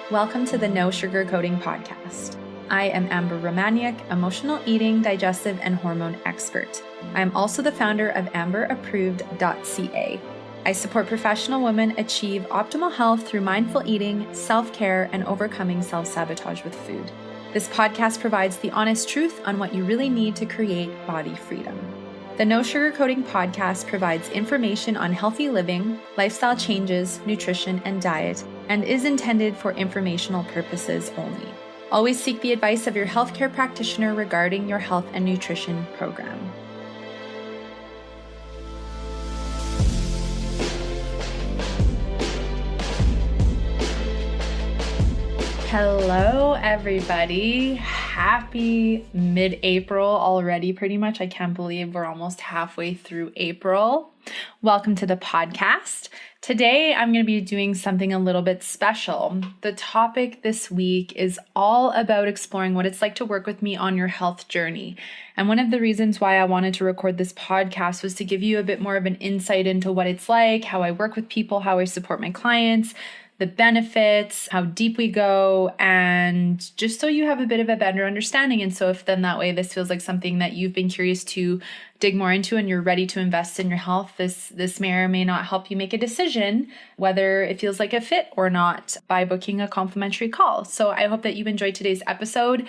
Welcome to the No Sugarcoating podcast. I am Amber Romaniuk, emotional eating, digestive, and hormone expert. I am also the founder of amberapproved.ca. I support professional women achieve optimal health through mindful eating, self-care, and overcoming self-sabotage with food. This podcast provides the honest truth on what you really need to create body freedom. The No Sugarcoating podcast provides information on healthy living, lifestyle changes, nutrition, and diet, and is intended for informational purposes only. Always seek the advice of your healthcare practitioner regarding your health and nutrition program. Hello, everybody. Happy mid-April already, pretty much. I can't believe we're almost halfway through April. Welcome to the podcast. Today, I'm going to be doing something a little bit special. The topic this week is all about exploring what it's like to work with me on your health journey. And one of the reasons why I wanted to record this podcast was to give you a bit more of an insight into what it's like, how I work with people, how I support my clients, the benefits, how deep we go, and just so you have a bit of a better understanding. And so if then that way this feels like something that you've been curious to dig more into and you're ready to invest in your health, this may or may not help you make a decision whether it feels like a fit or not by booking a complimentary call. So I hope that you enjoyed today's episode.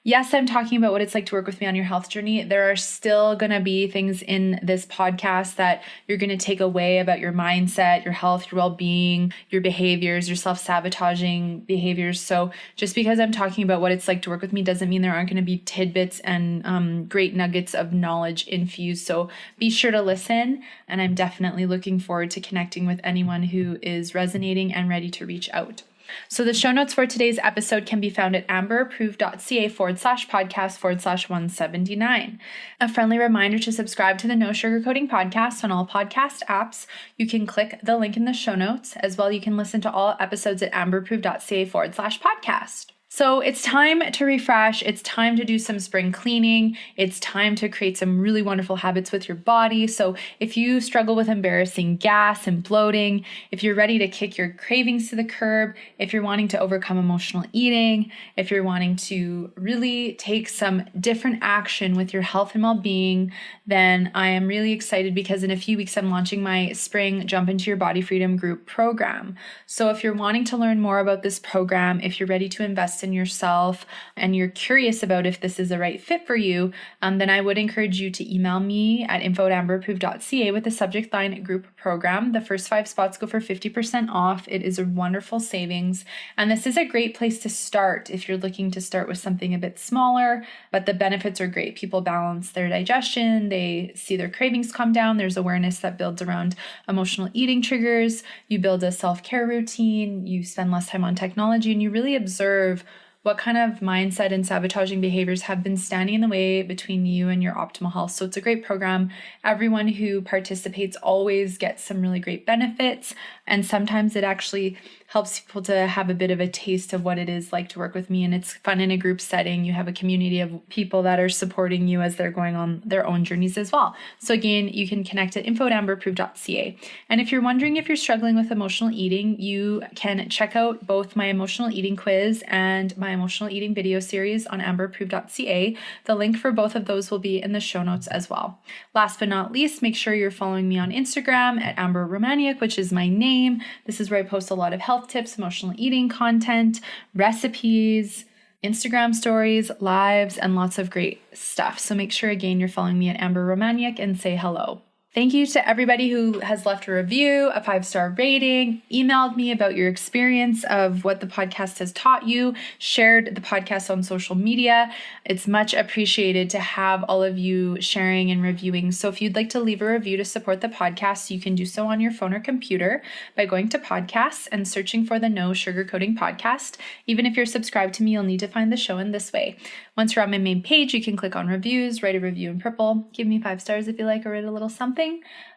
Yes, I'm talking about what it's like to work with me on your health journey. There are still going to be things in this podcast that you're going to take away about your mindset, your health, your well-being, your behaviors, your self-sabotaging behaviors. So just because I'm talking about what it's like to work with me doesn't mean there aren't going to be tidbits and great nuggets of knowledge infused. So be sure to listen. And I'm definitely looking forward to connecting with anyone who is resonating and ready to reach out. So the show notes for today's episode can be found at amberapproved.ca/podcast/179. A friendly reminder to subscribe to the No Sugarcoating podcast on all podcast apps. You can click the link in the show notes. As well, you can listen to all episodes at amberapproved.ca/podcast. So it's time to refresh. It's time to do some spring cleaning. It's time to create some really wonderful habits with your body. So if you struggle with embarrassing gas and bloating, if you're ready to kick your cravings to the curb, if you're wanting to overcome emotional eating, if you're wanting to really take some different action with your health and well-being, then I am really excited because in a few weeks, I'm launching my spring Jump Into Your Body Freedom group program. So if you're wanting to learn more about this program, if you're ready to invest in yourself and you're curious about if this is the right fit for you, then I would encourage you to email me at info@amberapproved.ca with the subject line group program. The first 5 spots go for 50% off. It is a wonderful savings. And this is a great place to start if you're looking to start with something a bit smaller, but the benefits are great. People balance their digestion. They see their cravings come down. There's awareness that builds around emotional eating triggers. You build a self-care routine. You spend less time on technology and you really observe what kind of mindset and sabotaging behaviors have been standing in the way between you and your optimal health. So it's a great program. Everyone who participates always gets some really great benefits. And sometimes it actually helps people to have a bit of a taste of what it is like to work with me. And it's fun in a group setting. You have a community of people that are supporting you as they're going on their own journeys as well. So again, you can connect at info@amberapproved.ca. And if you're wondering if you're struggling with emotional eating, you can check out both my emotional eating quiz and my emotional eating video series on amberapproved.ca. The link for both of those will be in the show notes as well. Last but not least, make sure you're following me on Instagram at Amber Romaniuk, which is my name. This is where I post a lot of health tips, emotional eating content, recipes, Instagram stories, lives, and lots of great stuff. So make sure, again, you're following me at Amber Romaniuk and say hello. Thank you to everybody who has left a review, a 5-star rating, emailed me about your experience of what the podcast has taught you, shared the podcast on social media. It's much appreciated to have all of you sharing and reviewing. So if you'd like to leave a review to support the podcast, you can do so on your phone or computer by going to podcasts and searching for the No Sugarcoating podcast. Even if you're subscribed to me, you'll need to find the show in this way. Once you're on my main page, you can click on reviews, write a review in purple, give me 5 stars if you like, or write a little something.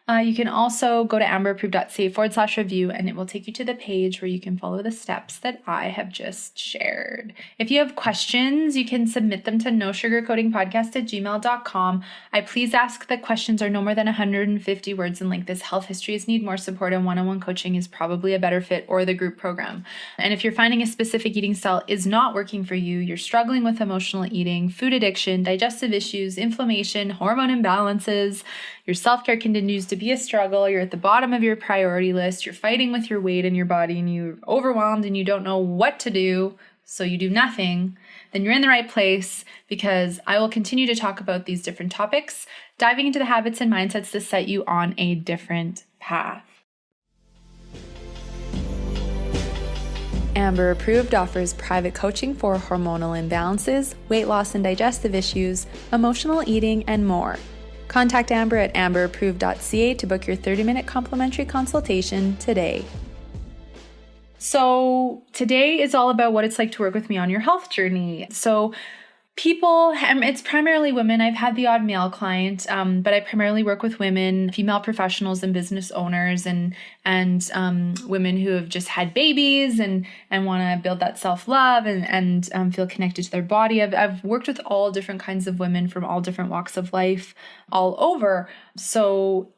You can also go to amberapproved.ca/review, and it will take you to the page where you can follow the steps that I have just shared. If you have questions, you can submit them to nosugarcoatingpodcast@gmail.com. I please ask that questions are no more than 150 words in length, as health histories need more support, and one-on-one coaching is probably a better fit, or the group program. And if you're finding a specific eating style is not working for you, you're struggling with emotional eating, food addiction, digestive issues, inflammation, hormone imbalances, your self-care continues to be a struggle, you're at the bottom of your priority list, you're fighting with your weight in your body, and you're overwhelmed and you don't know what to do, so you do nothing, then you're in the right place, because I will continue to talk about these different topics, diving into the habits and mindsets to set you on a different path. Amber Approved offers private coaching for hormonal imbalances, weight loss and digestive issues, emotional eating, and more. Contact Amber at amberapproved.ca to book your 30-minute complimentary consultation today. So today is all about what it's like to work with me on your health journey. So people, it's primarily women. I've had the odd male client, but I primarily work with women, female professionals and business owners, and women who have just had babies and want to build that self-love and feel connected to their body. I've worked with all different kinds of women from all different walks of life all over. So,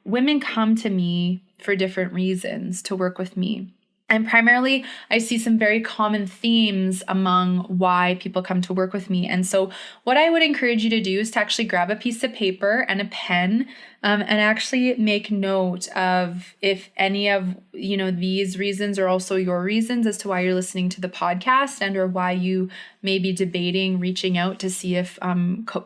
women come to me for different reasons to work with me. And primarily, I see some very common themes among why people come to work with me. And so what I would encourage you to do is to actually grab a piece of paper and a pen, and actually make note of if any of, these reasons are also your reasons as to why you're listening to the podcast, and or why you may be debating reaching out to see if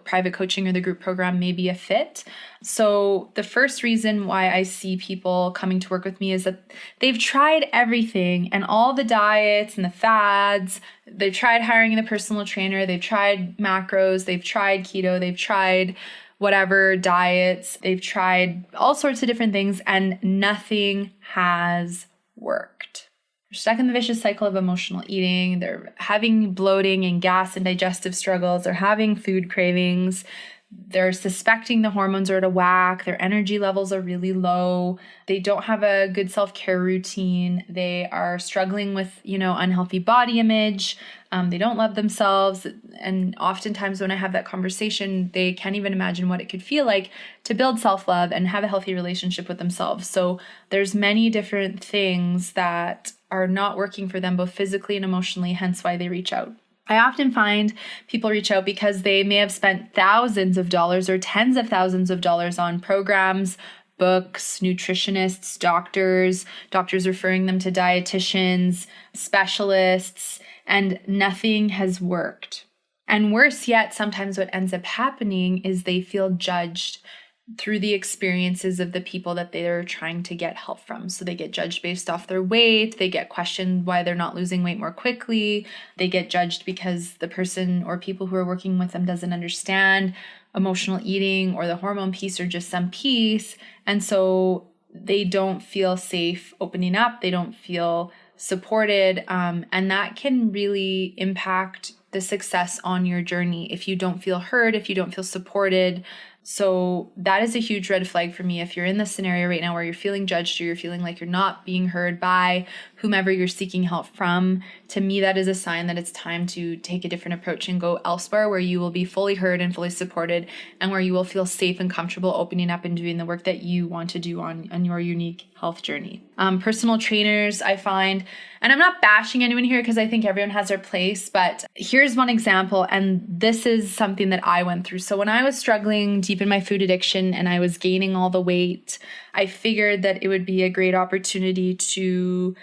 private coaching or the group program may be a fit. So the first reason why I see people coming to work with me is that they've tried everything and all the diets and the fads. They've tried hiring a personal trainer. They've tried macros. They've tried keto. They've tried whatever diets. They've tried all sorts of different things, and nothing has worked. They're stuck in the vicious cycle of emotional eating. They're having bloating and gas and digestive struggles. They're having food cravings. They're suspecting the hormones are out of whack. Their energy levels are really low. They don't have a good self-care routine. They are struggling with, unhealthy body image. They don't love themselves. And oftentimes when I have that conversation, they can't even imagine what it could feel like to build self-love and have a healthy relationship with themselves. So there's many different things that are not working for them, both physically and emotionally, hence why they reach out. I often find people reach out because they may have spent thousands of dollars or tens of thousands of dollars on programs, books, nutritionists, doctors referring them to dietitians, specialists, and nothing has worked. And worse yet, sometimes what ends up happening is they feel judged through the experiences of the people that they're trying to get help from. So they get judged based off their weight. They get questioned why they're not losing weight more quickly. They get judged because the person or people who are working with them doesn't understand emotional eating or the hormone piece or just some piece. And so they don't feel safe opening up. They don't feel supported. And that can really impact the success on your journey if you don't feel heard, if you don't feel supported. So that is a huge red flag for me. If you're in this scenario right now where you're feeling judged or you're feeling like you're not being heard by whomever you're seeking help from, to me, that is a sign that it's time to take a different approach and go elsewhere where you will be fully heard and fully supported, and where you will feel safe and comfortable opening up and doing the work that you want to do on your unique health journey. Personal trainers, I find, and I'm not bashing anyone here because I think everyone has their place, but here's one example, and this is something that I went through. So when I was struggling deep in my food addiction and I was gaining all the weight, I figured that it would be a great opportunity to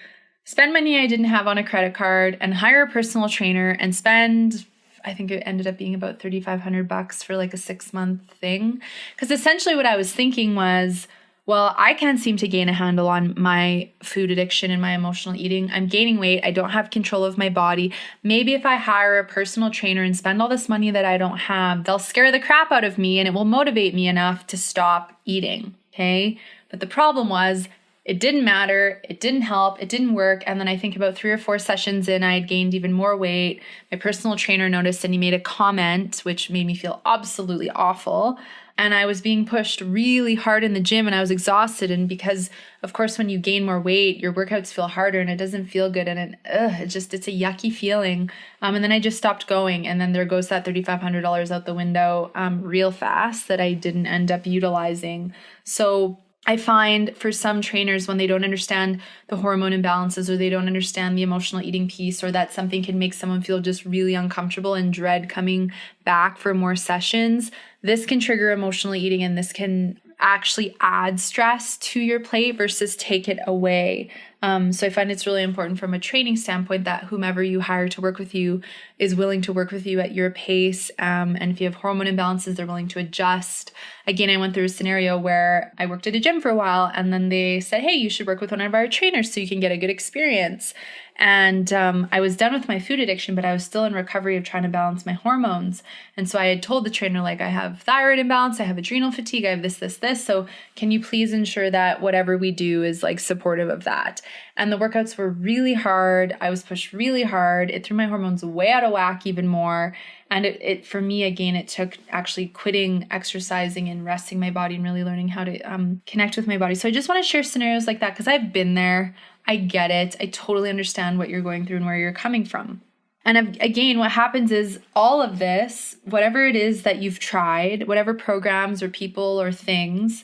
spend money I didn't have on a credit card and hire a personal trainer and spend, I think it ended up being about $3,500 for like a 6-month thing. Because essentially what I was thinking was, well, I can't seem to gain a handle on my food addiction and my emotional eating. I'm gaining weight. I don't have control of my body. Maybe if I hire a personal trainer and spend all this money that I don't have, they'll scare the crap out of me and it will motivate me enough to stop eating. Okay. But the problem was, it didn't matter. It didn't help. It didn't work. And then I think about 3 or 4 sessions in, I had gained even more weight. My personal trainer noticed and he made a comment, which made me feel absolutely awful. And I was being pushed really hard in the gym and I was exhausted. And because, of course, when you gain more weight, your workouts feel harder and it doesn't feel good. And it's a yucky feeling. And then I just stopped going. And then there goes that $3,500 out the window real fast that I didn't end up utilizing. So I find for some trainers, when they don't understand the hormone imbalances or they don't understand the emotional eating piece, or that something can make someone feel just really uncomfortable and dread coming back for more sessions, this can trigger emotional eating and this can actually add stress to your plate versus take it away. So I find it's really important from a training standpoint that whomever you hire to work with you is willing to work with you at your pace. And if you have hormone imbalances, they're willing to adjust. Again, I went through a scenario where I worked at a gym for a while and then they said, hey, you should work with one of our trainers so you can get a good experience. And I was done with my food addiction, but I was still in recovery of trying to balance my hormones. And so I had told the trainer, like, I have thyroid imbalance, I have adrenal fatigue, I have this. So can you please ensure that whatever we do is like supportive of that? And the workouts were really hard. I was pushed really hard. It threw my hormones way out of whack even more. And it for me, again, it took actually quitting exercising and resting my body and really learning how to connect with my body. So I just want to share scenarios like that because I've been there. I get it. I totally understand what you're going through and where you're coming from. And again, what happens is all of this, whatever it is that you've tried, whatever programs or people or things,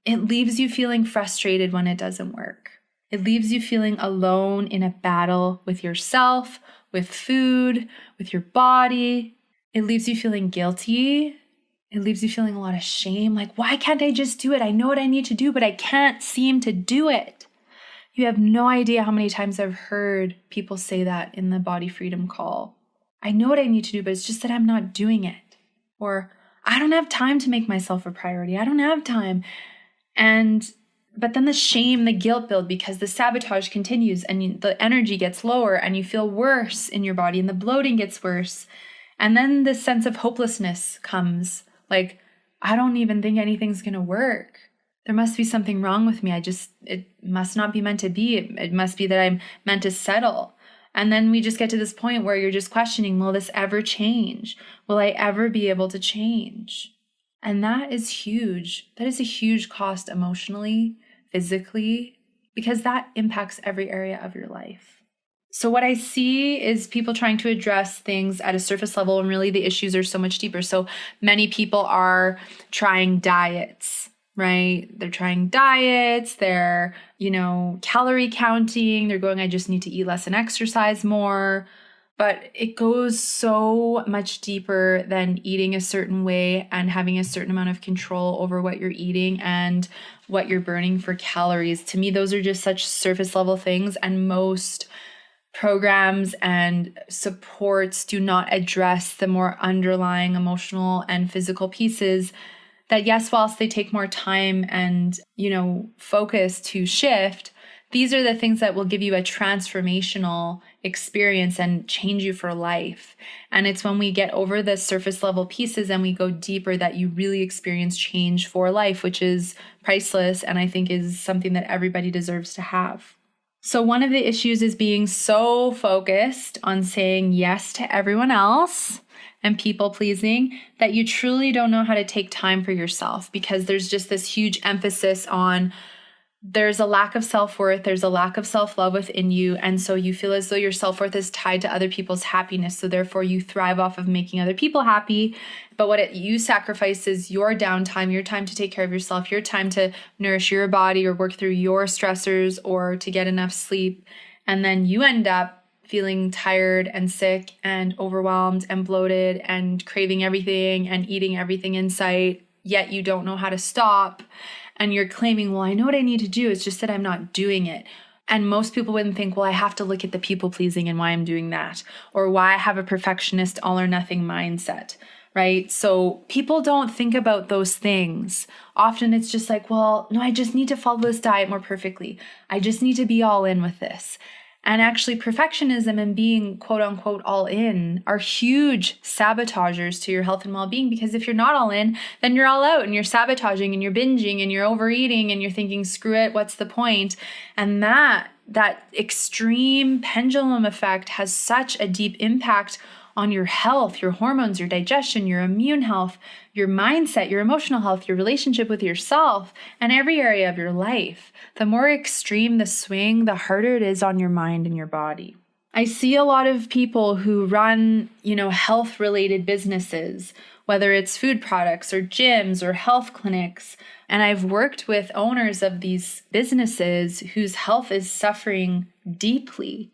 it leaves you feeling frustrated when it doesn't work. It leaves you feeling alone in a battle with yourself, with food, with your body. It leaves you feeling guilty. It leaves you feeling a lot of shame. Like, why can't I just do it? I know what I need to do, but I can't seem to do it. You have no idea how many times I've heard people say that in the body freedom call. I know what I need to do, but it's just that I'm not doing it. Or I don't have time to make myself a priority. I don't have time. But then the shame, the guilt build because the sabotage continues and the energy gets lower and you feel worse in your body and the bloating gets worse. And then this sense of hopelessness comes. Like, I don't even think anything's going to work. There must be something wrong with me. It must not be meant to be. It must be that I'm meant to settle. And then we just get to this point where you're just questioning, will this ever change? Will I ever be able to change? And that is huge. That is a huge cost emotionally, physically, because that impacts every area of your life. So what I see is people trying to address things at a surface level, and really the issues are so much deeper. So many people are trying diets, right? They're trying diets, they're, calorie counting, they're going, I just need to eat less and exercise more. But it goes so much deeper than eating a certain way and having a certain amount of control over what you're eating and what you're burning for calories. To me, those are just such surface level things, and most programs and supports do not address the more underlying emotional and physical pieces that, yes, whilst they take more time and, focus to shift, these are the things that will give you a transformational experience and change you for life. And it's when we get over the surface level pieces and we go deeper that you really experience change for life, which is priceless and I think is something that everybody deserves to have. So one of the issues is being so focused on saying yes to everyone else and people pleasing that you truly don't know how to take time for yourself, because there's just this huge emphasis on there's a lack of self-worth, there's a lack of self-love within you, and so you feel as though your self-worth is tied to other people's happiness, so therefore you thrive off of making other people happy. But what you sacrifice is your downtime, your time to take care of yourself, your time to nourish your body or work through your stressors or to get enough sleep, and then you end up feeling tired and sick and overwhelmed and bloated and craving everything and eating everything in sight, yet you don't know how to stop. And you're claiming, well, I know what I need to do. It's just that I'm not doing it. And most people wouldn't think, well, I have to look at the people pleasing and why I'm doing that, or why I have a perfectionist all or nothing mindset, right? So people don't think about those things. Often it's just like, well, no, I just need to follow this diet more perfectly. I just need to be all in with this. And actually perfectionism and being quote unquote all in are huge sabotagers to your health and well-being, because if you're not all in, then you're all out and you're sabotaging and you're binging and you're overeating and you're thinking, screw it, what's the point? And that extreme pendulum effect has such a deep impact on your health, your hormones, your digestion, your immune health, your mindset, your emotional health, your relationship with yourself, and every area of your life. The more extreme the swing, the harder it is on your mind and your body. I see a lot of people who run, health-related businesses, whether it's food products or gyms or health clinics. And I've worked with owners of these businesses whose health is suffering deeply.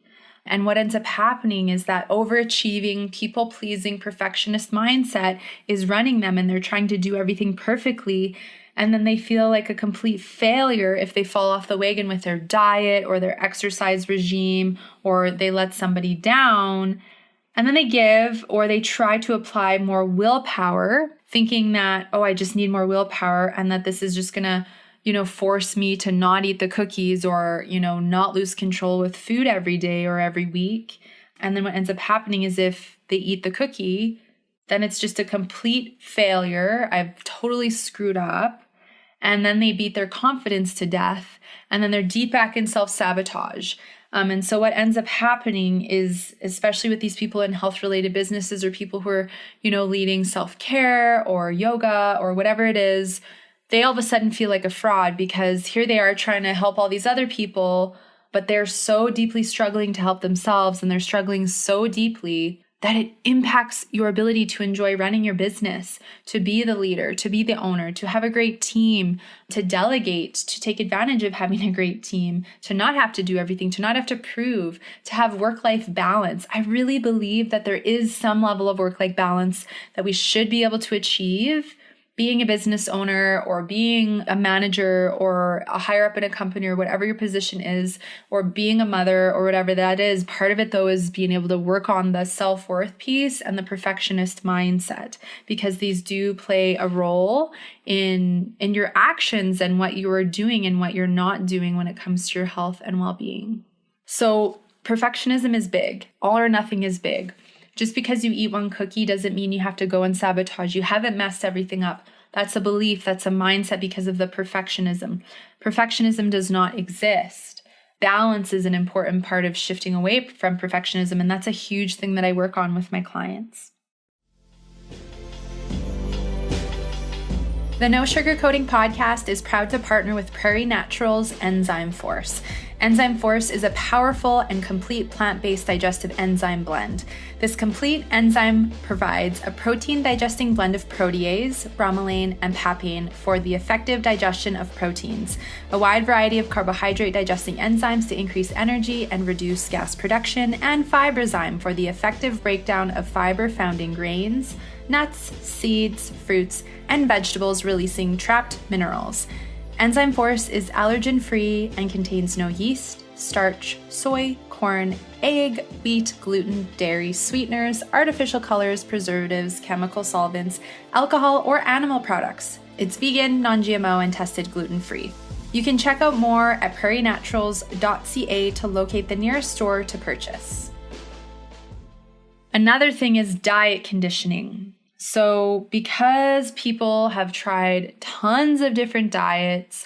And what ends up happening is that overachieving, people-pleasing, perfectionist mindset is running them, and they're trying to do everything perfectly. And then they feel like a complete failure if they fall off the wagon with their diet or their exercise regime, or they let somebody down. And then they give, or they try to apply more willpower, thinking that, I just need more willpower, and that this is just going to, force me to not eat the cookies or, not lose control with food every day or every week. And then what ends up happening is if they eat the cookie, then it's just a complete failure. I've totally screwed up. And then they beat their confidence to death. And then they're deep back in self-sabotage. And so what ends up happening is, especially with these people in health-related businesses or people who are, leading self-care or yoga or whatever it is, they all of a sudden feel like a fraud because here they are trying to help all these other people, but they're so deeply struggling to help themselves, and they're struggling so deeply that it impacts your ability to enjoy running your business, to be the leader, to be the owner, to have a great team, to delegate, to take advantage of having a great team, to not have to do everything, to not have to prove, to have work-life balance. I really believe that there is some level of work-life balance that we should be able to achieve. Being a business owner or being a manager or a higher up in a company or whatever your position is, or being a mother or whatever that is, part of it though is being able to work on the self-worth piece and the perfectionist mindset, because these do play a role in your actions and what you are doing and what you're not doing when it comes to your health and well-being. So perfectionism is big. All or nothing is big. Just because you eat one cookie doesn't mean you have to go and sabotage. You haven't messed everything up. That's a belief. That's a mindset because of the perfectionism. Perfectionism does not exist. Balance is an important part of shifting away from perfectionism, and that's a huge thing that I work on with my clients. The No Sugarcoating podcast is proud to partner with Prairie Naturals Enzyme Force. Enzyme Force is a powerful and complete plant-based digestive enzyme blend. This complete enzyme provides a protein-digesting blend of protease, bromelain, and papain for the effective digestion of proteins, a wide variety of carbohydrate-digesting enzymes to increase energy and reduce gas production, and FibraZyme for the effective breakdown of fiber found in grains, nuts, seeds, fruits, and vegetables, releasing trapped minerals. Enzyme Force is allergen-free and contains no yeast, starch, soy, corn, egg, wheat, gluten, dairy, sweeteners, artificial colors, preservatives, chemical solvents, alcohol, or animal products. It's vegan, non-GMO, and tested gluten-free. You can check out more at prairienaturals.ca to locate the nearest store to purchase. Another thing is diet conditioning. So because people have tried tons of different diets,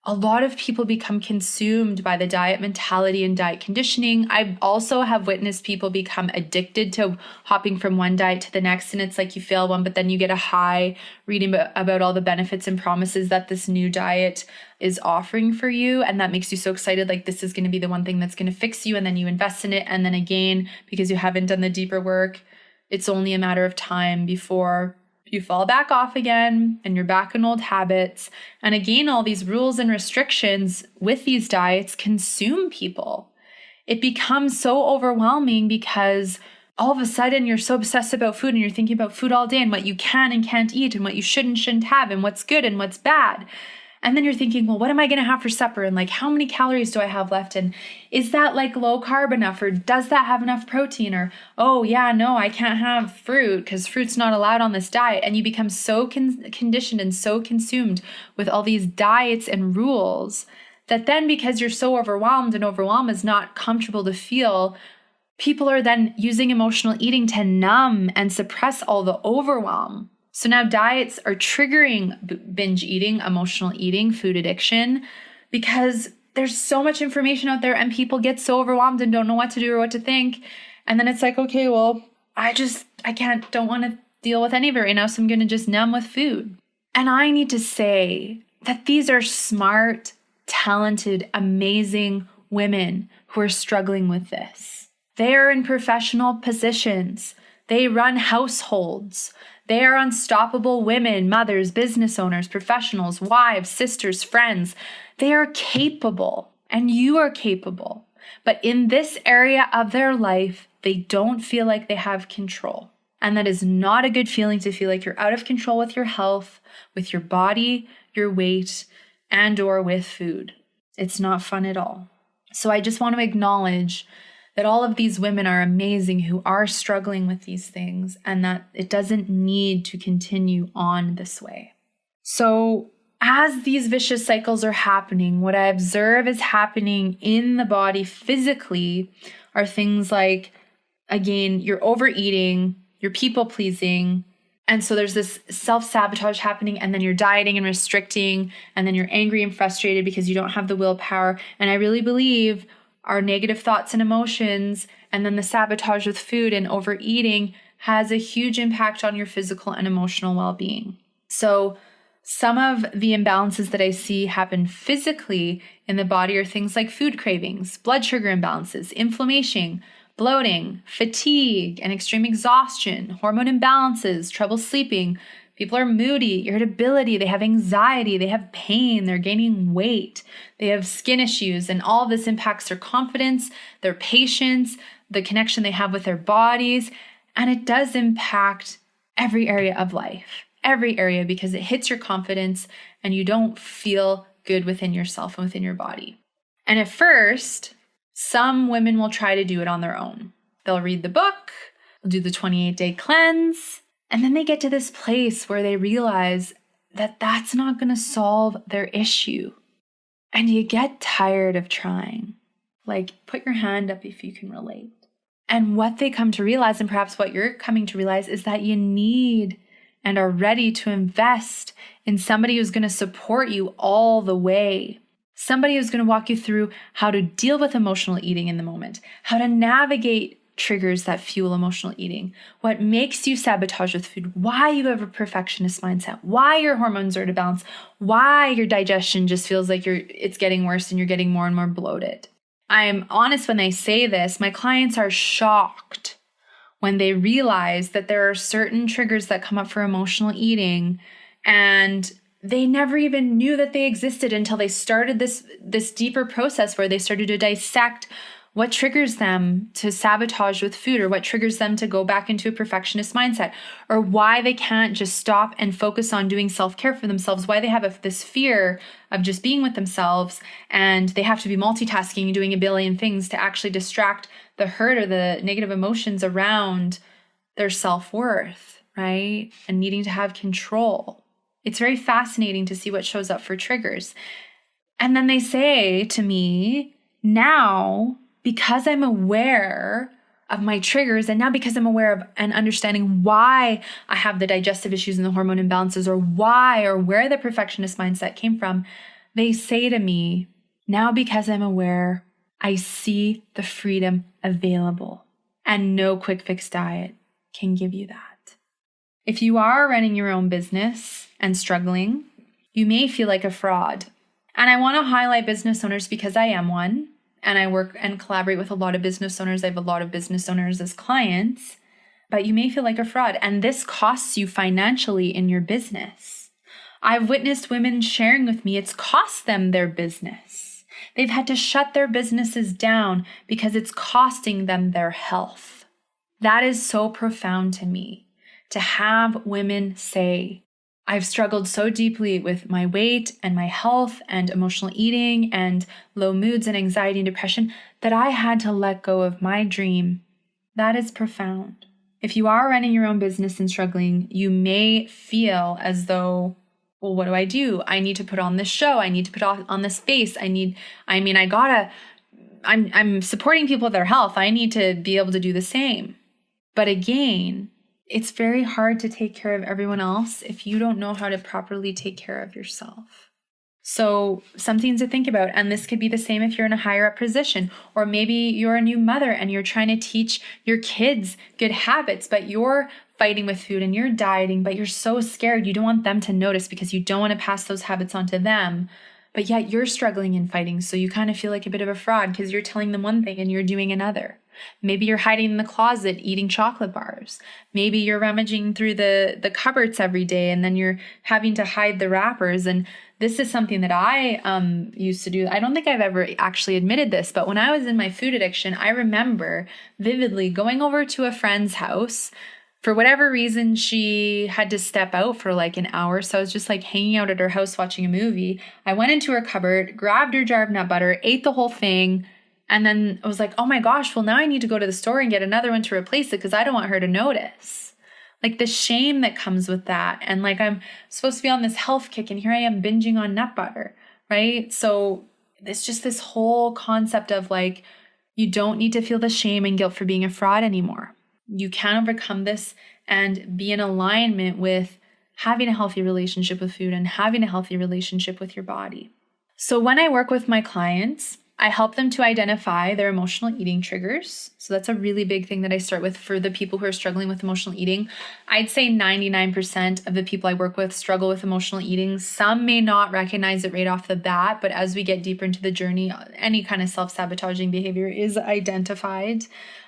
a lot of people become consumed by the diet mentality and diet conditioning. I also have witnessed people become addicted to hopping from one diet to the next. And it's like you fail one, but then you get a high reading about all the benefits and promises that this new diet is offering for you. And that makes you so excited, like this is going to be the one thing that's going to fix you. And then you invest in it. And then again, because you haven't done the deeper work, it's only a matter of time before you fall back off again and you're back in old habits. And again, all these rules and restrictions with these diets consume people. It becomes so overwhelming because all of a sudden you're so obsessed about food and you're thinking about food all day and what you can and can't eat and what you should and shouldn't have and what's good and what's bad. And then you're thinking, well, what am I going to have for supper? And like, how many calories do I have left? And is that like low carb enough? Or does that have enough protein? Or, oh yeah, no, I can't have fruit because fruit's not allowed on this diet. And you become so conditioned and so consumed with all these diets and rules that then because you're so overwhelmed, and overwhelm is not comfortable to feel, people are then using emotional eating to numb and suppress all the overwhelm. So now diets are triggering binge eating, emotional eating, food addiction, because there's so much information out there and people get so overwhelmed and don't know what to do or what to think. And then it's like, okay, well, don't want to deal with any of it right now, so I'm going to just numb with food. And I need to say that these are smart, talented, amazing women who are struggling with this. They are in professional positions. They run households. They are unstoppable women, mothers, business owners, professionals, wives, sisters, friends. They are capable, and you are capable. But in this area of their life, they don't feel like they have control. And that is not a good feeling, to feel like you're out of control with your health, with your body, your weight, and or with food. It's not fun at all. So I just want to acknowledge that all of these women are amazing who are struggling with these things, and that it doesn't need to continue on this way. So as these vicious cycles are happening, what I observe is happening in the body physically are things like, again, you're overeating, you're people pleasing. And so there's this self-sabotage happening, and then you're dieting and restricting, and then you're angry and frustrated because you don't have the willpower. And I really believe our negative thoughts and emotions, and then the sabotage with food and overeating, has a huge impact on your physical and emotional well-being. So some of the imbalances that I see happen physically in the body are things like food cravings, blood sugar imbalances, inflammation, bloating, fatigue, and extreme exhaustion, hormone imbalances, trouble sleeping. People are moody, irritability, they have anxiety, they have pain, they're gaining weight, they have skin issues, and all of this impacts their confidence, their patience, the connection they have with their bodies, and it does impact every area of life, every area, because it hits your confidence and you don't feel good within yourself and within your body. And at first, some women will try to do it on their own. They'll read the book, they'll do the 28-day cleanse, and then they get to this place where they realize that that's not going to solve their issue. And you get tired of trying. Like, put your hand up if you can relate. And what they come to realize, and perhaps what you're coming to realize, is that you need and are ready to invest in somebody who's going to support you all the way. Somebody who's going to walk you through how to deal with emotional eating in the moment, how to navigate triggers that fuel emotional eating, what makes you sabotage with food, why you have a perfectionist mindset, why your hormones are out of balance, why your digestion just feels like it's getting worse and you're getting more and more bloated. I'm honest when I say this, my clients are shocked when they realize that there are certain triggers that come up for emotional eating, and they never even knew that they existed until they started this deeper process where they started to dissect what triggers them to sabotage with food, or what triggers them to go back into a perfectionist mindset, or why they can't just stop and focus on doing self-care for themselves, why they have this fear of just being with themselves, and they have to be multitasking and doing a billion things to actually distract the hurt or the negative emotions around their self-worth, right? And needing to have control. It's very fascinating to see what shows up for triggers. And then they say to me, now, because I'm aware of my triggers, and now because I'm aware of and understanding why I have the digestive issues and the hormone imbalances, or why or where the perfectionist mindset came from, they say to me, now because I'm aware, I see the freedom available, and no quick fix diet can give you that. If you are running your own business and struggling, you may feel like a fraud. And I want to highlight business owners because I am one. And I work and collaborate with a lot of business owners. I have a lot of business owners as clients, but you may feel like a fraud. And this costs you financially in your business. I've witnessed women sharing with me it's cost them their business. They've had to shut their businesses down because it's costing them their health. That is so profound to me, to have women say, I've struggled so deeply with my weight and my health and emotional eating and low moods and anxiety and depression that I had to let go of my dream. That is profound. If you are running your own business and struggling, you may feel as though, well, what do? I need to put on this show. I need to put on this face. I'm supporting people with their health. I need to be able to do the same. But again, it's very hard to take care of everyone else if you don't know how to properly take care of yourself. So something to think about. And this could be the same if you're in a higher up position, or maybe you're a new mother and you're trying to teach your kids good habits, but you're fighting with food and you're dieting, but you're so scared. You don't want them to notice because you don't want to pass those habits on to them. But yet you're struggling and fighting. So you kind of feel like a bit of a fraud because you're telling them one thing and you're doing another. Maybe you're hiding in the closet eating chocolate bars. Maybe you're rummaging through the cupboards every day and then you're having to hide the wrappers. And this is something that I used to do. I don't think I've ever actually admitted this, but when I was in my food addiction, I remember vividly going over to a friend's house. For whatever reason, she had to step out for like an hour. So I was just like hanging out at her house watching a movie. I went into her cupboard, grabbed her jar of nut butter, ate the whole thing. And then I was like, oh my gosh, well now I need to go to the store and get another one to replace it because I don't want her to notice. Like the shame that comes with that. And like I'm supposed to be on this health kick and here I am binging on nut butter, right? So it's just this whole concept of like, you don't need to feel the shame and guilt for being a fraud anymore. You can overcome this and be in alignment with having a healthy relationship with food and having a healthy relationship with your body. So when I work with my clients, I help them to identify their emotional eating triggers. So that's a really big thing that I start with for the people who are struggling with emotional eating. I'd say 99% of the people I work with struggle with emotional eating. Some may not recognize it right off the bat, but as we get deeper into the journey, any kind of self-sabotaging behavior is identified.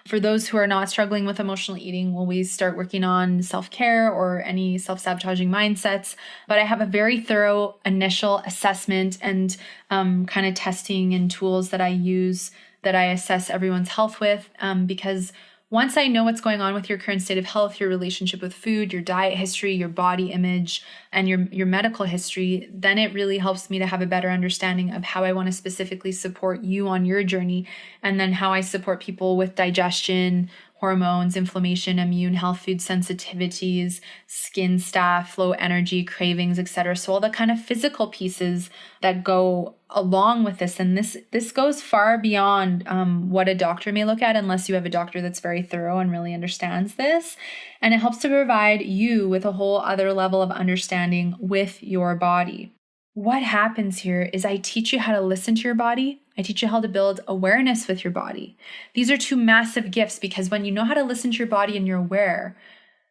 For those who are not struggling with emotional eating, will we start working on self-care or any self-sabotaging mindsets? But I have a very thorough initial assessment and kind of testing and tools that I use that I assess everyone's health with because once I know what's going on with your current state of health, your relationship with food, your diet history, your body image, and your medical history, then it really helps me to have a better understanding of how I want to specifically support you on your journey, and then how I support people with digestion, hormones, inflammation, immune health, food sensitivities, skin stuff, low energy, cravings, etc. So all the kind of physical pieces that go along with this. And this goes far beyond what a doctor may look at, unless you have a doctor that's very thorough and really understands this. And it helps to provide you with a whole other level of understanding with your body. What happens here is I teach you how to listen to your body. I teach you how to build awareness with your body. These are two massive gifts because when you know how to listen to your body and you're aware,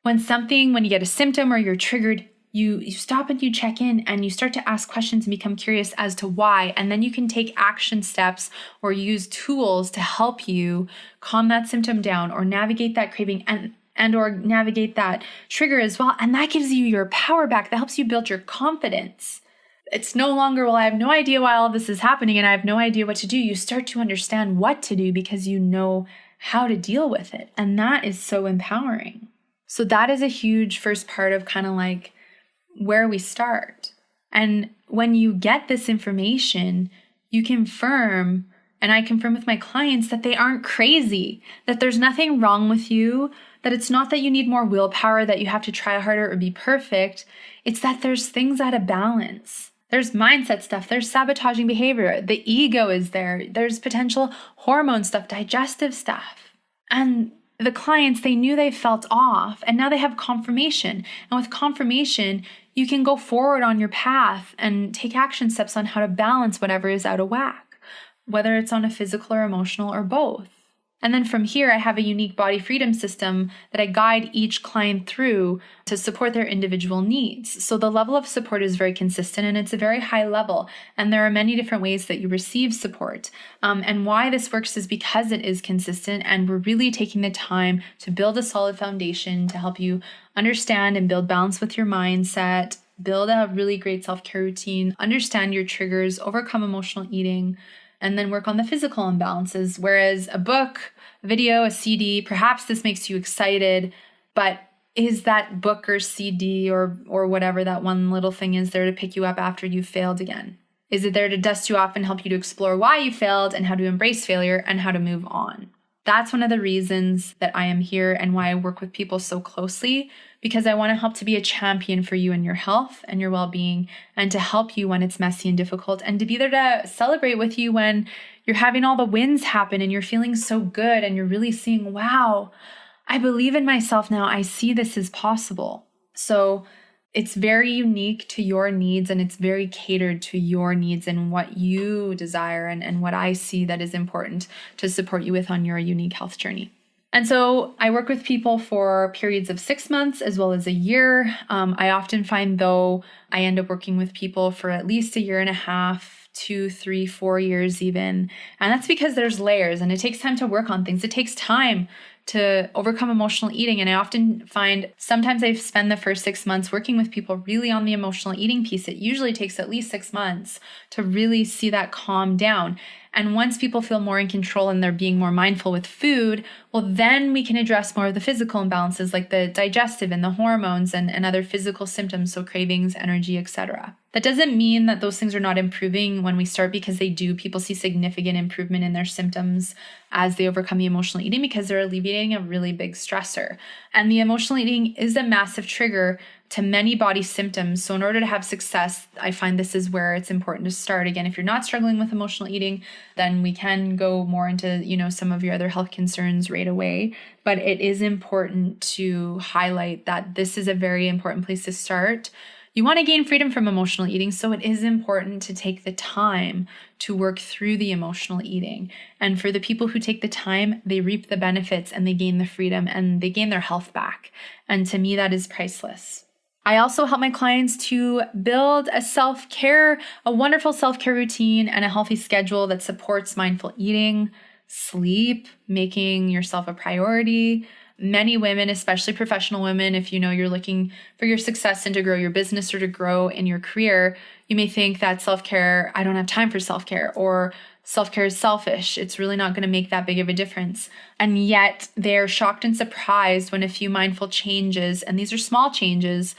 when you get a symptom or you're triggered, you stop and you check in and you start to ask questions and become curious as to why. And then you can take action steps or use tools to help you calm that symptom down or navigate that craving and or navigate that trigger as well. And that gives you your power back. That helps you build your confidence. It's no longer, well, I have no idea why all this is happening and I have no idea what to do. You start to understand what to do because you know how to deal with it. And that is so empowering. So that is a huge first part of kind of like where we start. And when you get this information, you confirm, and I confirm with my clients that they aren't crazy, that there's nothing wrong with you, that it's not that you need more willpower, that you have to try harder or be perfect. It's that there's things out of balance. There's mindset stuff, there's sabotaging behavior, the ego is there, there's potential hormone stuff, digestive stuff. And the clients, they knew they felt off and now they have confirmation. And with confirmation, you can go forward on your path and take action steps on how to balance whatever is out of whack, whether it's on a physical or emotional or both. And then from here, I have a unique body freedom system that I guide each client through to support their individual needs. So the level of support is very consistent and it's a very high level. And there are many different ways that you receive support. And why this works is because it is consistent and we're really taking the time to build a solid foundation to help you understand and build balance with your mindset, build a really great self-care routine, understand your triggers, overcome emotional eating, and then work on the physical imbalances. Whereas a book, a video, a CD, perhaps this makes you excited, but is that book or CD or whatever that one little thing is there to pick you up after you've failed again? Is it there to dust you off and help you to explore why you failed and how to embrace failure and how to move on? That's one of the reasons that I am here and why I work with people so closely, because I want to help to be a champion for you in your health and your well-being and to help you when it's messy and difficult and to be there to celebrate with you when you're having all the wins happen and you're feeling so good and you're really seeing, wow, I believe in myself now. I see this is possible. So It's very unique to your needs, and it's very catered to your needs and what you desire and what I see that is important to support you with on your unique health journey. And so I work with people for periods of 6 months as well as a year. I often find, though, I end up working with people for at least a year and a half, 2, 3, 4 years even. And that's because there's layers and it takes time to work on things. It takes time to overcome emotional eating. And I often find sometimes I spend the first 6 months working with people really on the emotional eating piece. It usually takes at least 6 months to really see that calm down. And once people feel more in control and they're being more mindful with food, well, then we can address more of the physical imbalances like the digestive and the hormones and other physical symptoms, so cravings, energy, etc. That doesn't mean that those things are not improving when we start, because they do. People see significant improvement in their symptoms as they overcome the emotional eating because they're alleviating a really big stressor. And the emotional eating is a massive trigger to many body symptoms. So in order to have success, I find this is where it's important to start. Again, if you're not struggling with emotional eating, then we can go more into, some of your other health concerns right away. But it is important to highlight that this is a very important place to start. You want to gain freedom from emotional eating, so it is important to take the time to work through the emotional eating. And for the people who take the time, they reap the benefits and they gain the freedom and they gain their health back. And to me, that is priceless. I also help my clients to build a wonderful self-care routine and a healthy schedule that supports mindful eating, sleep, making yourself a priority. Many women, especially professional women, if you're looking for your success and to grow your business or to grow in your career, you may think that self-care, I don't have time for self-care, or self-care is selfish. It's really not going to make that big of a difference. And yet they're shocked and surprised when a few mindful changes, and these are small changes,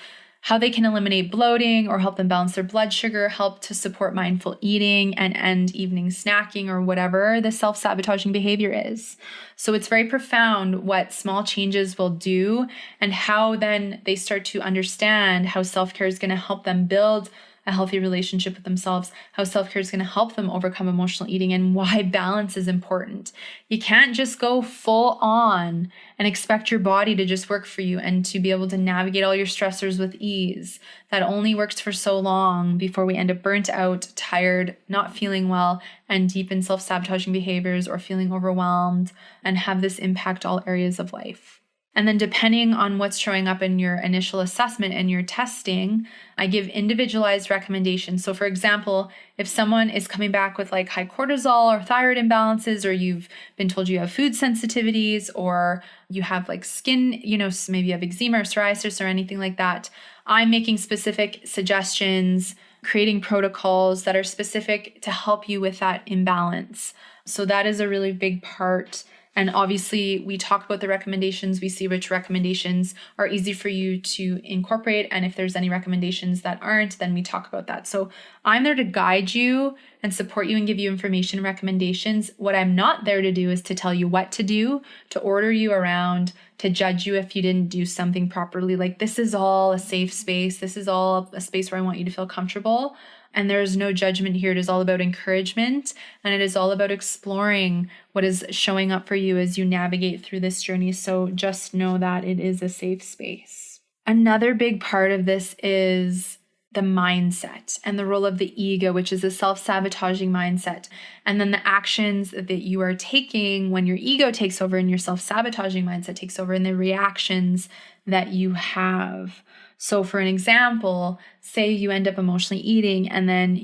how they can eliminate bloating or help them balance their blood sugar, help to support mindful eating and end evening snacking or whatever the self-sabotaging behavior is. So it's very profound what small changes will do and how then they start to understand how self-care is going to help them build a healthy relationship with themselves, how self-care is going to help them overcome emotional eating, and why balance is important. You can't just go full on and expect your body to just work for you and to be able to navigate all your stressors with ease. That only works for so long before we end up burnt out, tired, not feeling well, and deep in self-sabotaging behaviors or feeling overwhelmed, and have this impact all areas of life. And then depending on what's showing up in your initial assessment and your testing, I give individualized recommendations. So for example, if someone is coming back with like high cortisol or thyroid imbalances, or you've been told you have food sensitivities, or you have like skin, maybe you have eczema or psoriasis or anything like that, I'm making specific suggestions, creating protocols that are specific to help you with that imbalance. So that is a really big part. And obviously, we talk about the recommendations. We see which recommendations are easy for you to incorporate. And if there's any recommendations that aren't, then we talk about that. So I'm there to guide you and support you and give you information and recommendations. What I'm not there to do is to tell you what to do, to order you around, to judge you if you didn't do something properly. Like, this is all a safe space. This is all a space where I want you to feel comfortable. And there's no judgment here. It is all about encouragement, and it is all about exploring what is showing up for you as you navigate through this journey. So just know that it is a safe space. Another big part of this is the mindset and the role of the ego, which is a self-sabotaging mindset. And then the actions that you are taking when your ego takes over and your self-sabotaging mindset takes over, and the reactions that you have. So for an example, say you end up emotionally eating and then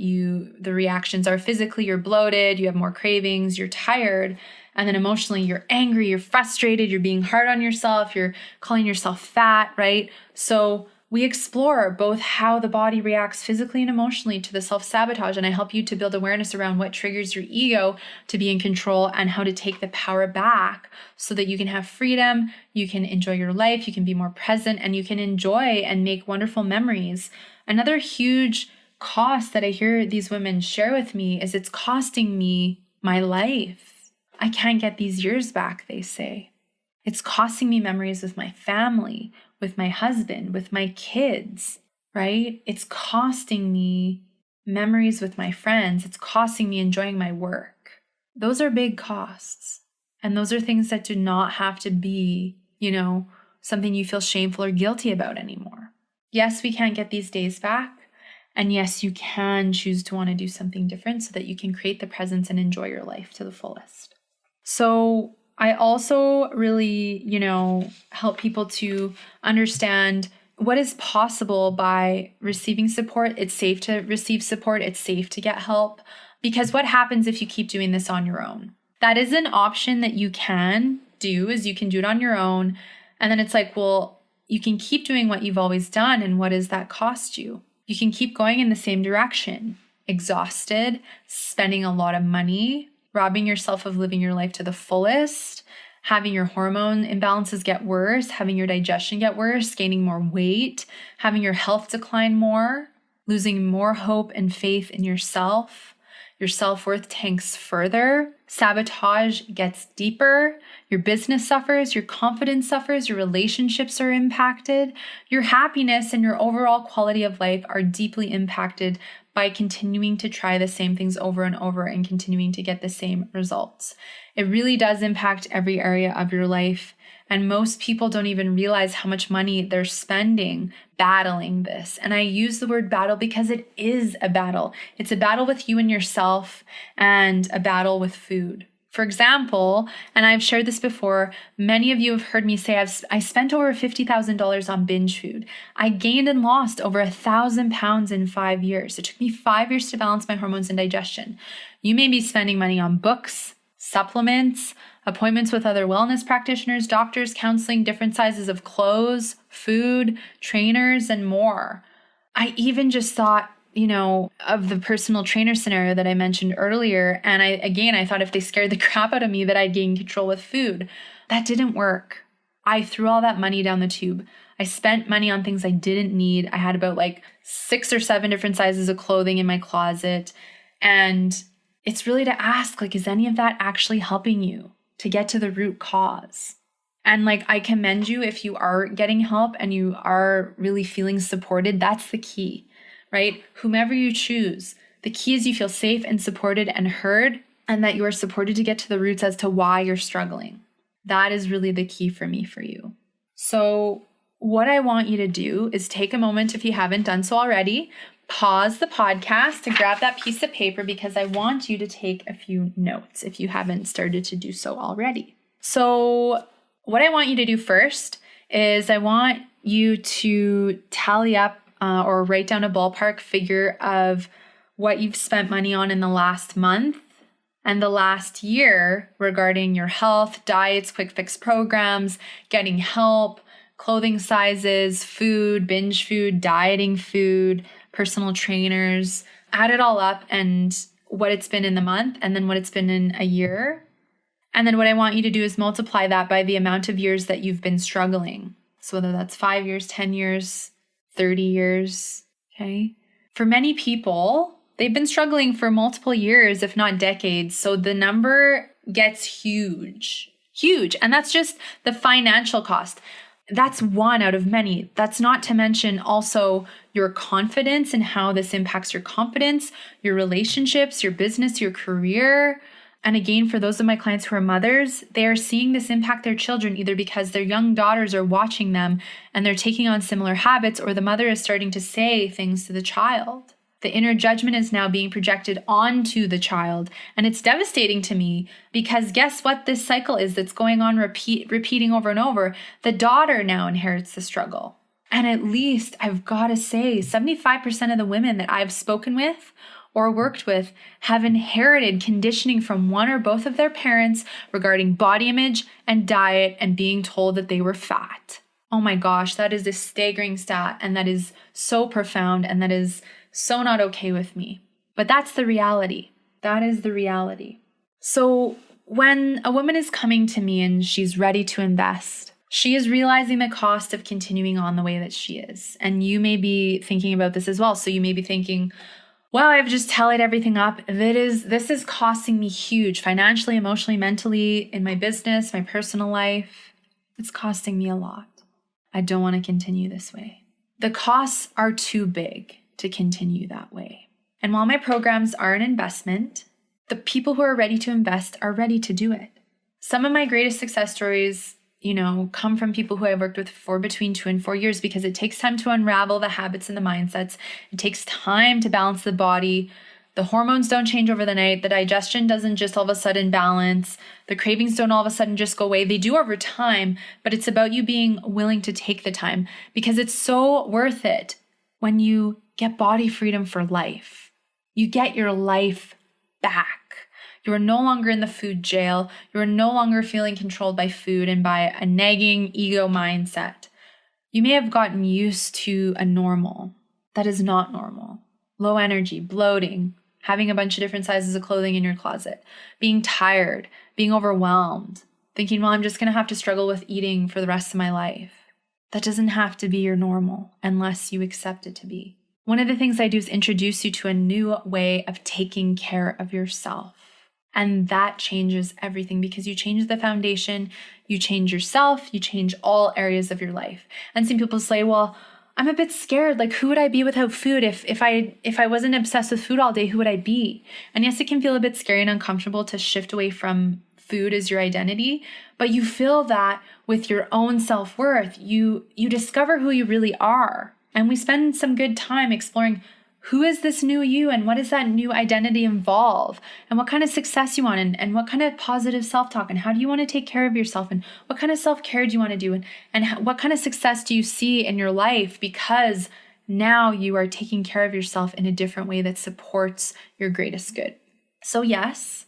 the reactions are physically you're bloated, you have more cravings, you're tired, and then emotionally you're angry, you're frustrated, you're being hard on yourself, you're calling yourself fat, right? So we explore both how the body reacts physically and emotionally to the self-sabotage, and I help you to build awareness around what triggers your ego to be in control and how to take the power back so that you can have freedom, you can enjoy your life, you can be more present, and you can enjoy and make wonderful memories. Another huge cost that I hear these women share with me is it's costing me my life. I can't get these years back, they say. It's costing me memories with my family, with my husband, with my kids, right? It's costing me memories with my friends. It's costing me enjoying my work. Those are big costs. And those are things that do not have to be, something you feel shameful or guilty about anymore. Yes, we can't get these days back. And yes, you can choose to want to do something different so that you can create the presence and enjoy your life to the fullest. So I also really, help people to understand what is possible by receiving support. It's safe to receive support. It's safe to get help. Because what happens if you keep doing this on your own? That is an option that you can do, is you can do it on your own. And then it's like, well, you can keep doing what you've always done. And what does that cost you? You can keep going in the same direction, exhausted, spending a lot of money, robbing yourself of living your life to the fullest, having your hormone imbalances get worse, having your digestion get worse, gaining more weight, having your health decline more, losing more hope and faith in yourself. Your self-worth tanks further, sabotage gets deeper, your business suffers, your confidence suffers, your relationships are impacted, your happiness and your overall quality of life are deeply impacted by continuing to try the same things over and over and continuing to get the same results. It really does impact every area of your life. And most people don't even realize how much money they're spending battling this. And I use the word battle because it is a battle. It's a battle with you and yourself and a battle with food. For example, and I've shared this before, many of you have heard me say I spent over $50,000 on binge food. I gained and lost over 1,000 pounds in 5 years. It took me 5 years to balance my hormones and digestion. You may be spending money on books, supplements, appointments with other wellness practitioners, doctors, counseling, different sizes of clothes, food, trainers, and more. I even just thought, of the personal trainer scenario that I mentioned earlier. And I thought if they scared the crap out of me that I'd gain control with food. That didn't work. I threw all that money down the tube. I spent money on things I didn't need. I had about 6 or 7 different sizes of clothing in my closet. And it's really to ask, is any of that actually helping you to get to the root cause? And I commend you if you are getting help and you are really feeling supported. That's the key, right? Whomever you choose, the key is you feel safe and supported and heard, and that you are supported to get to the roots as to why you're struggling. That is really the key for me for you. So what I want you to do is take a moment, if you haven't done so already, pause the podcast to grab that piece of paper because I want you to take a few notes if you haven't started to do so already. So what I want you to do first is I want you to tally up or write down a ballpark figure of what you've spent money on in the last month and the last year regarding your health, diets, quick fix programs, getting help, clothing sizes, food, binge food, dieting food, personal trainers. Add it all up and what it's been in the month and then what it's been in a year. And then what I want you to do is multiply that by the amount of years that you've been struggling. So whether that's 5 years, 10 years, 30 years, okay? For many people, they've been struggling for multiple years, if not decades. So the number gets huge. And that's just the financial cost. That's one out of many. That's not to mention also your confidence and how this impacts your confidence, your relationships, your business, your career. And again, for those of my clients who are mothers, they are seeing this impact their children either because their young daughters are watching them and they're taking on similar habits, or the mother is starting to say things to the child. The inner judgment is now being projected onto the child. And it's devastating to me because guess what this cycle is that's going on repeating over and over? The daughter now inherits the struggle. And at least I've got to say 75% of the women that I've spoken with or worked with have inherited conditioning from one or both of their parents regarding body image and diet and being told that they were fat. Oh my gosh, that is a staggering stat, and that is so profound, and that is so not okay with me. But that's the reality. That is the reality. So when a woman is coming to me and she's ready to invest, she is realizing the cost of continuing on the way that she is. And you may be thinking about this as well. So you may be thinking, well, I've just tallied everything up. This is costing me huge financially, emotionally, mentally, in my business, my personal life. It's costing me a lot. I don't want to continue this way. The costs are too big to continue that way. And while my programs are an investment, the people who are ready to invest are ready to do it. Some of my greatest success stories come from people who I've worked with for between 2 and 4 years, because it takes time to unravel the habits and the mindsets. It takes time to balance the body. The hormones don't change over the night. The digestion doesn't just all of a sudden balance. The cravings don't all of a sudden just go away. They do over time, but it's about you being willing to take the time, because it's so worth it when you get body freedom for life. You get your life back. You are no longer in the food jail. You are no longer feeling controlled by food and by a nagging ego mindset. You may have gotten used to a normal that is not normal. Low energy, bloating, having a bunch of different sizes of clothing in your closet, being tired, being overwhelmed, thinking, well, I'm just going to have to struggle with eating for the rest of my life. That doesn't have to be your normal unless you accept it to be. One of the things I do is introduce you to a new way of taking care of yourself. And that changes everything, because you change the foundation, you change yourself, you change all areas of your life. And some people say, well, I'm a bit scared. Like, who would I be without food? If I wasn't obsessed with food all day, who would I be? And yes, it can feel a bit scary and uncomfortable to shift away from food as your identity, but you feel that with your own self-worth, you discover who you really are. And we spend some good time exploring, who is this new you, and what does that new identity involve, and what kind of success you want, and what kind of positive self-talk, and how do you want to take care of yourself, and what kind of self-care do you want to do, and what kind of success do you see in your life, because now you are taking care of yourself in a different way that supports your greatest good. So yes,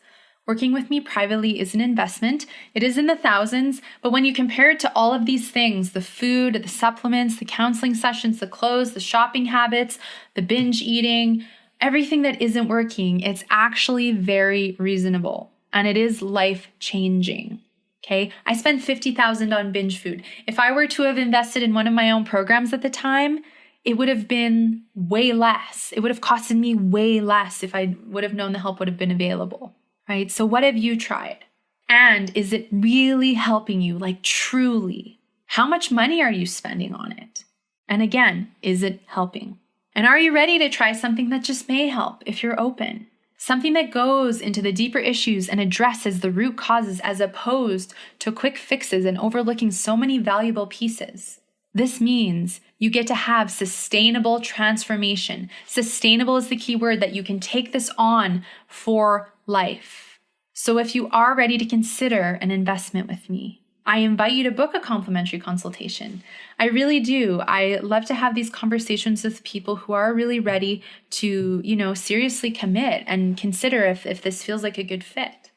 working with me privately is an investment. It is in the thousands, but when you compare it to all of these things, the food, the supplements, the counseling sessions, the clothes, the shopping habits, the binge eating, everything that isn't working, it's actually very reasonable, and it is life-changing. Okay, I spent $50,000 on binge food. If I were to have invested in one of my own programs at the time, it would have been way less. It would have costed me way less if I would have known the help would have been available. Right? So what have you tried? And is it really helping you, like truly? How much money are you spending on it? And again, is it helping? And are you ready to try something that just may help if you're open? Something that goes into the deeper issues and addresses the root causes, as opposed to quick fixes and overlooking so many valuable pieces. This means you get to have sustainable transformation. Sustainable is the key word, that you can take this on for life. So if you are ready to consider an investment with me, I invite you to book a complimentary consultation. I really do. I love to have these conversations with people who are really ready to, seriously commit and consider if this feels like a good fit.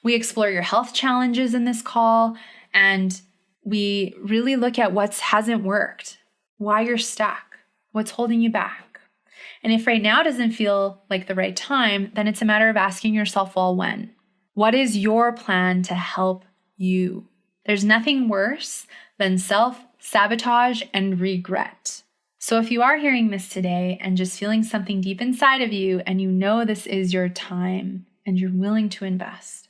We explore your health challenges in this call, and we really look at what hasn't worked, why you're stuck, what's holding you back. And if right now doesn't feel like the right time, then it's a matter of asking yourself, well, when? What is your plan to help you? There's nothing worse than self-sabotage and regret. So if you are hearing this today and just feeling something deep inside of you, and you know this is your time and you're willing to invest,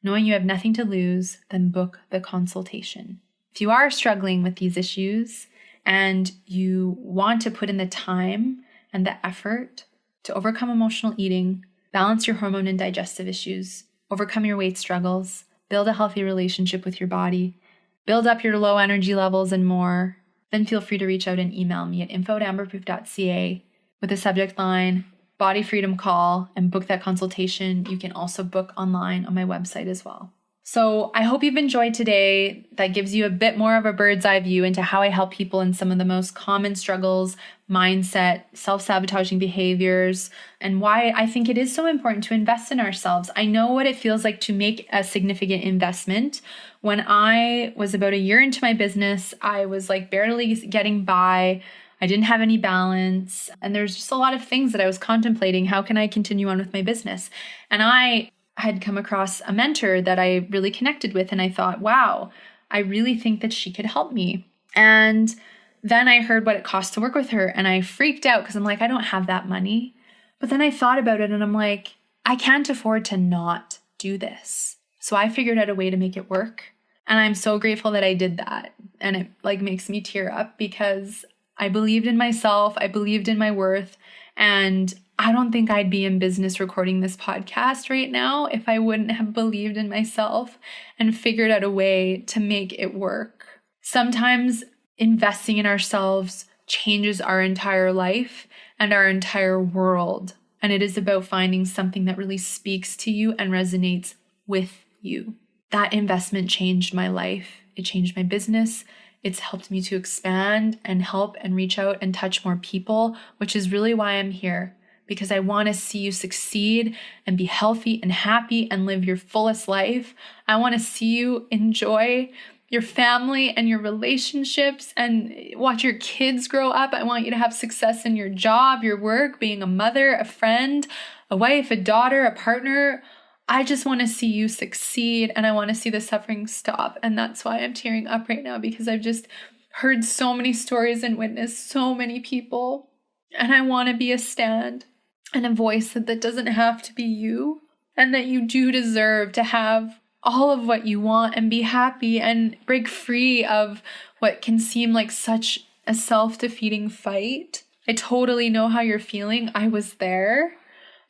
knowing you have nothing to lose, then book the consultation. If you are struggling with these issues and you want to put in the time and the effort to overcome emotional eating, balance your hormone and digestive issues, overcome your weight struggles, build a healthy relationship with your body, build up your low energy levels and more, then feel free to reach out and email me at info@amberapproved.ca with the subject line Body Freedom Call, and book that consultation. You can also book online on my website as well. So I hope you've enjoyed today. That gives you a bit more of a bird's eye view into how I help people in some of the most common struggles, mindset, self-sabotaging behaviors, and why I think it is so important to invest in ourselves. I know what it feels like to make a significant investment. When I was about a year into my business, I was like barely getting by. I didn't have any balance, and there's just a lot of things that I was contemplating. How can I continue on with my business? And I had come across a mentor that I really connected with, and I thought, wow, I really think that she could help me. And then I heard what it cost to work with her, and I freaked out because I'm like, I don't have that money. But then I thought about it, and I'm like, I can't afford to not do this. So I figured out a way to make it work. And I'm so grateful that I did that. And it like makes me tear up because I believed in myself, I believed in my worth, and I don't think I'd be in business recording this podcast right now if I wouldn't have believed in myself and figured out a way to make it work. Sometimes investing in ourselves changes our entire life and our entire world. And it is about finding something that really speaks to you and resonates with you. That investment changed my life. It changed my business. It's helped me to expand and help and reach out and touch more people, which is really why I'm here. Because I want to see you succeed and be healthy and happy and live your fullest life. I want to see you enjoy your family and your relationships and watch your kids grow up. I want you to have success in your job, your work, being a mother, a friend, a wife, a daughter, a partner. I just want to see you succeed, and I want to see the suffering stop. And that's why I'm tearing up right now, because I've just heard so many stories and witnessed so many people. And I want to be a stand and a voice that doesn't have to be you, and that you do deserve to have all of what you want and be happy and break free of what can seem like such a self-defeating fight. I totally know how you're feeling. I was there,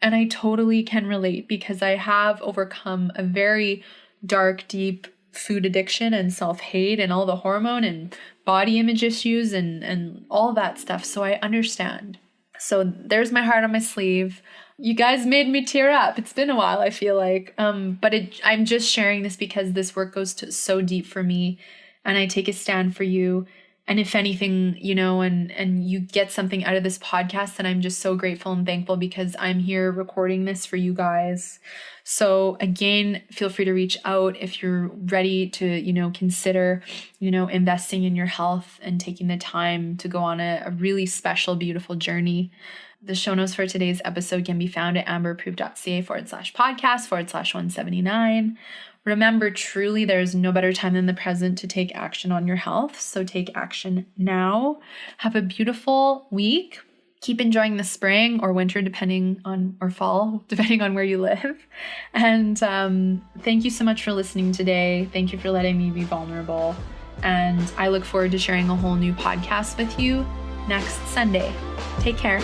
and I totally can relate, because I have overcome a very dark, deep food addiction and self-hate and all the hormone and body image issues and all that stuff. So I understand. So there's my heart on my sleeve. You guys made me tear up. It's been a while, I feel like. But I'm just sharing this because this work goes so deep for me, and I take a stand for you. And if anything, and you get something out of this podcast, then I'm just so grateful and thankful, because I'm here recording this for you guys. So again, feel free to reach out if you're ready to, consider, investing in your health and taking the time to go on a really special, beautiful journey. The show notes for today's episode can be found at amberapproved.ca/podcast/179. Remember, truly, there's no better time than the present to take action on your health. So take action now. Have a beautiful week. Keep enjoying the spring or winter, or fall, depending on where you live. And thank you so much for listening today. Thank you for letting me be vulnerable. And I look forward to sharing a whole new podcast with you next Sunday. Take care.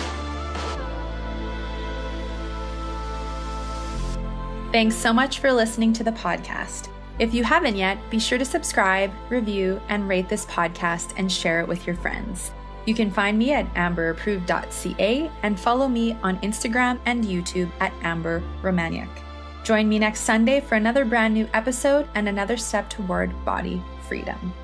Thanks so much for listening to the podcast. If you haven't yet, be sure to subscribe, review, and rate this podcast and share it with your friends. You can find me at amberapproved.ca and follow me on Instagram and YouTube at amberromaniak. Join me next Sunday for another brand new episode and another step toward body freedom.